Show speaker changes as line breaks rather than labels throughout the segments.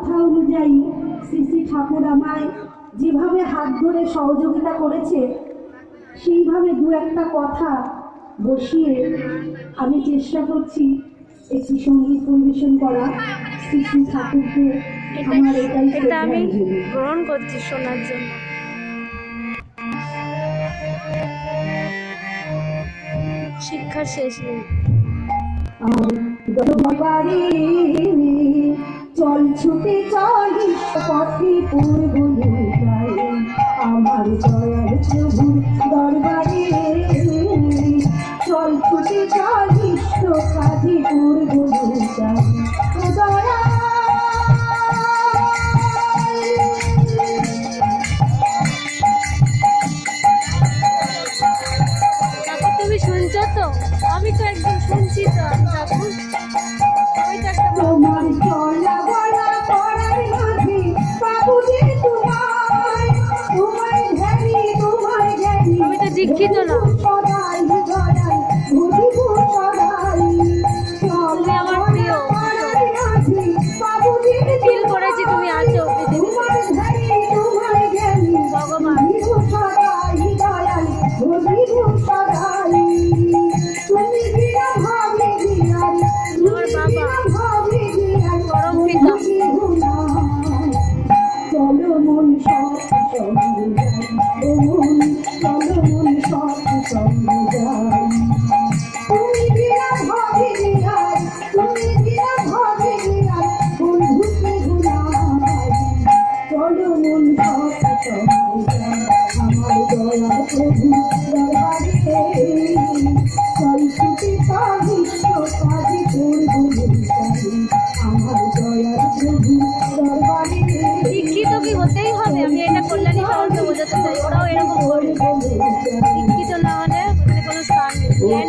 কথা অনুযায়ী শ্রী শ্রী ঠাকুর আমায় যেভাবে হাত ধরে সহযোগিতা করেছে সেইভাবে দু একটা কথা বসিয়ে আমি চেষ্টা করছি একটি সঙ্গীত পরিবেশন করা শ্রী শ্রী ঠাকুরকে। আমার
এটা আমি গ্রহণ করছি শোনার জন্য। শিক্ষা শেষ নেই।
চল ছুটে চলি পথে পূর্ব আমার দয়ার প্রভুর দরবারে, চল ছুটে চলি কাঁধে পূর্ব দয়া।
তুমি শুনছো তো? আমি তো একদম শুনছি তো।
তোমার চলা বলা করার মাঝে বাবুজি তোমায় তোমায় ধ্যানি তোমায় ধ্যানি।
আমি তো দীক্ষিত না।
সদাই সদাই ভুজিব সদাই।
তুমি আমার প্রিয়।
বাবুজি
ফিল করেছি তুমি আছো
তোমায় ধ্যানি তোমায় ধ্যানি
ভগবান।
সদাই দয়াল ভুজিব সদাই। তুমি বিনা ভাবে বিহারি
আমার বাবা পরম পিতা।
চলো মন সব সঙ্গে যাই, ও মন চলো মন সব সঙ্গে যাই। তুমি বিনা ভাবে বিহারি তুমি বিনা ভাবে বিহারি বন্ধুকে ভুলাই। চলো মন সব সঙ্গে যাই আমার দয়ার প্রভু দরবারে, চল ছুটে বিশ্ব কাজে করবো আমার দয়ার প্রভু দরবারে।
দীক্ষিত কি হতেই হবে? আমি এটা কল্যাণী শহরকে বোঝাতে চাই, ওরাও এরকম করে। দীক্ষিত না হলে কোনো স্থান নেই।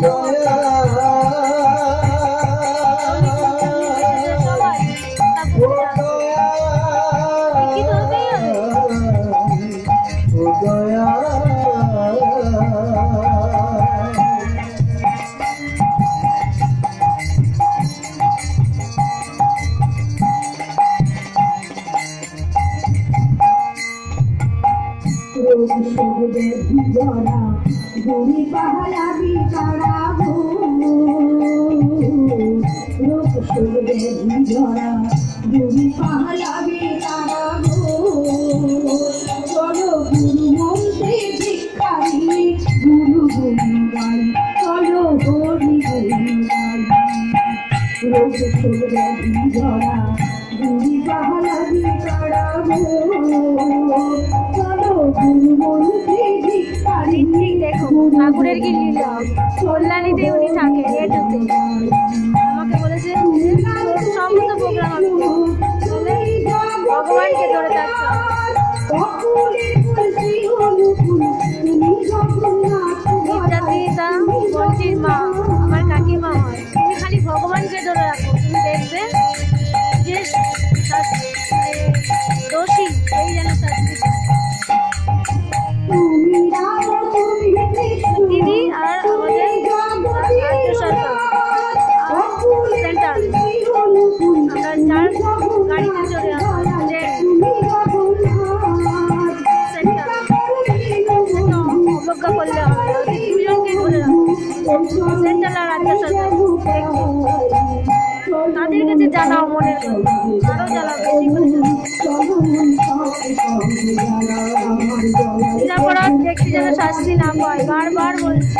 সবাই দীক্ষিত হতেই হবে।
জরা গুড়ি পাহাড়ি কাড়াবো লোক সরে জরা গুড়ি পাহাড়ি কাড়াবো। চলো গুরু মন্ত্রে ভিক্ষারি গুরু গুরু গাই, চলো হরি হরি গাই। লোক সরে জরা গুড়ি পাহাড়ি কাড়াবো চলো গুরু মন্ত্রে ভিক্ষারি।
দেখো ঠাকুরের কি লীলা, কল্যাণীতে উনি থাকে এটুতে। আমাকে বলেছে সমস্ত প্রোগ্রাম আমি ভগবানকে ধরে থাকতে। নির্যাতিতা বঞ্চির মা আমার কাকিমা হয়। তুমি খালি ভগবানকে ধরে রাখো, তুমি দেখবে যে দোষী এই যেন শাস্তি। দিদি আর আমাদের রাজ্য সরকার সেন্টার, আমরা যার গাড়িতে চলে আসবো যে সেন্টার অবজ্ঞা করলে হবে। দুজনকে ধরে রাখবো, সেন্টার আর রাজ্য সরকার। তাদের কাছে জানাও মনের কথা, আরো জানাও, বেশি করে নিরাপরাধ ব্যক্তি যেন শাস্তি না পায়, বারবার বলছি।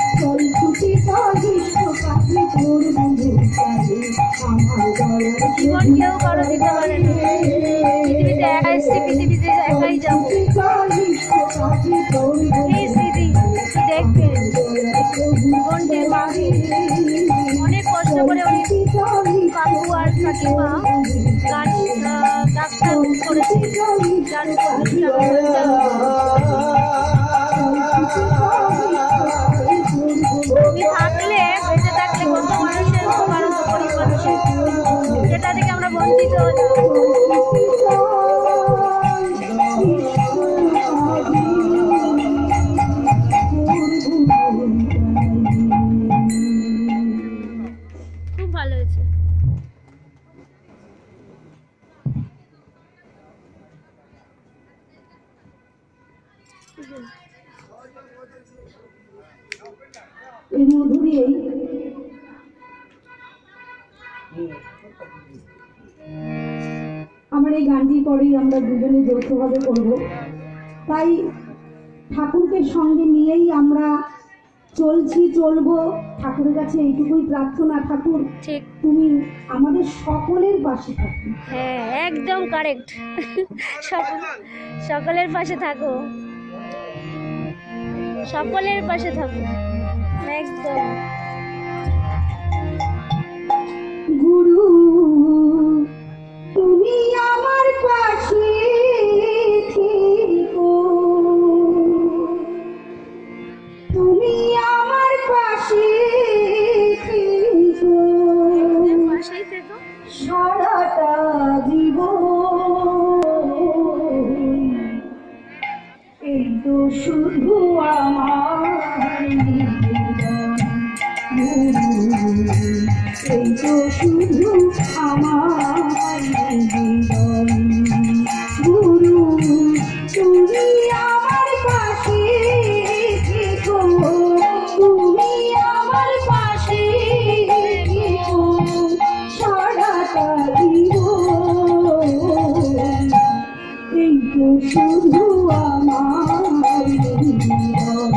জীবন কেউ কারো দিতে পারে না। পৃথিবীতে একা এসছি, পৃথিবীতে একাই যাবো। এই স্মৃতি দেখবে জীবনটির মা অনেক কষ্ট করে উনি কাকু আর কাকিমা ডাক্তার করেছে, যার তুমি থাকলে বেঁচে থাকলে কত মানুষের উপকার হতো, গরিব মানুষের, যেটা থেকে আমরা বঞ্চিত হতাম। খুব ভালো হয়েছে।
এর মধ্য দিয়েই আমার এই গানটি পরেই আমরা দুজনে যৌথভাবে করব। তাই ঠাকুরকে সঙ্গে নিয়েই আমরা চলবো। ঠাকুরের কাছে এইটুকুই প্রার্থনা, ঠাকুর
ঠিক,
তুমি আমাদের সকলের পাশে থাকো।
হ্যাঁ একদম কারেক্ট। সকলের পাশে থাকো, সকলের পাশে থাকো একদম।
গুরু তুমি আমার পাশে থেকো, তুমি আমার পাশে থেকো,
পাশেই থেকো
সারাটা জীবন। এই তো শুধু আমার নিবেদন, এই তো শুধু আমার নিবেদন। গুরু তুমি আমার পাশে থেকো, তুমি আমার পাশে থেকো, সারাটা জীবন। এই তো শুধু আমার নিবেদন,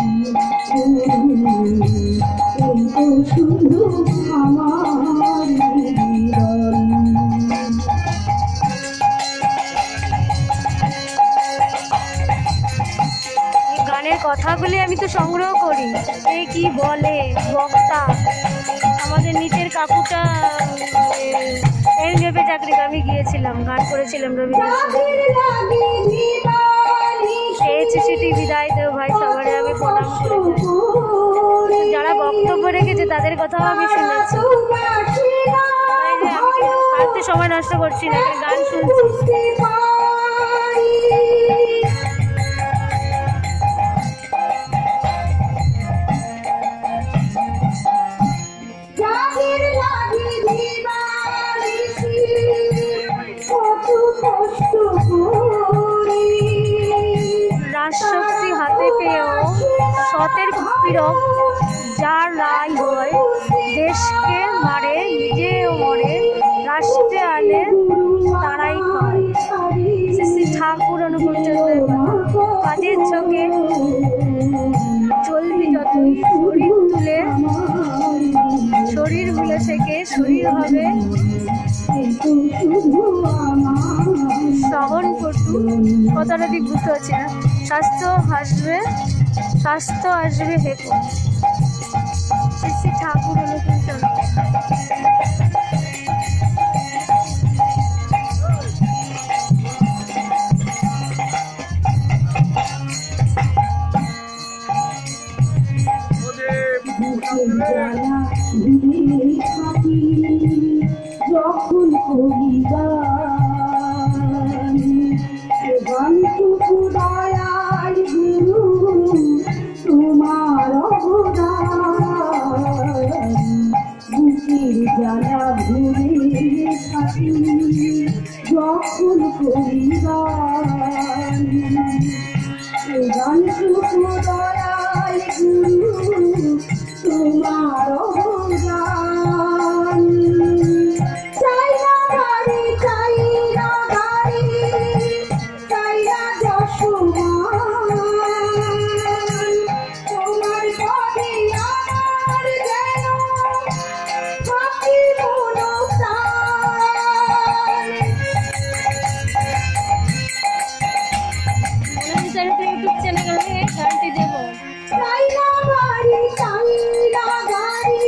এই তো শুধু আমার নিবেদন।
গানের কথাগুলি আমি তো সংগ্রহ করি। এ কি বলে বক্তা, আমাদের নিচের কাকুটা এনজেপে চাকরি, আমি গিয়েছিলাম, গান করেছিলাম রবীন্দ্রসঙ্গীত। বিদায় দেব ভাই, সবারে আমি প্রণাম করি। যারা বক্তব্য রেখেছে তাদের কথাও আমি শুনেছি। আমি ফালতু সময় নষ্ট করছি না, গান শুনছি। রাজশক্তি হাতে পেয়েও সতের পীড়ক যার রায় হয়, দেশকে মারে নিজেও মরে, রাষ্ট্রে আনে তারাই খায়। শ্রী ঠাকুর অনুকূল কাজের চোখে চলবি যতই, শরীর তুলে শরীর ভুলে থেকে শরীর হবে সহন পটু। কথাটা ঠিক বুঝতে পারছি না। স্বাস্থ্য আসবে হেকো। শ্রী ঠাকুর অনুকূল
যখন করিবানটুকু দয়াল গুরু তোমার অবদান, বুকের জ্বালা ভুলে থাকি যখন করিবানটুকু দয়াল গুরু তোমার অবদান। চাই না গাড়ি, চাই না গাড়ি, চাই না যশমান, তোমার পদে আমার যেন থাকি মনপ্রাণ।
ইউটিউব চ্যানেলে গানটি দেব।
চাই না গাড়ি, চাই না গাড়ি,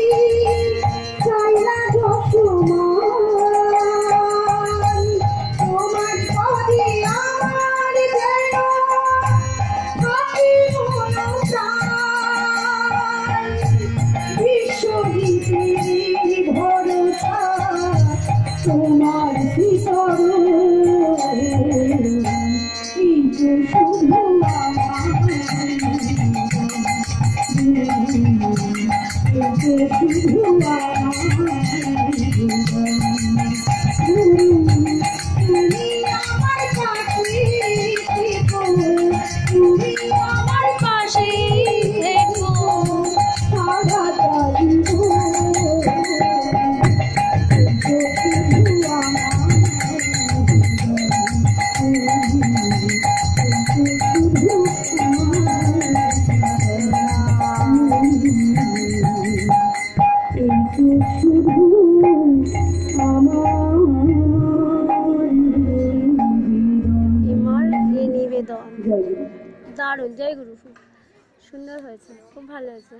জয় গুরু।
দারুণ, জয় গুরু। সুন্দর হয়েছে, খুব ভালো হয়েছে।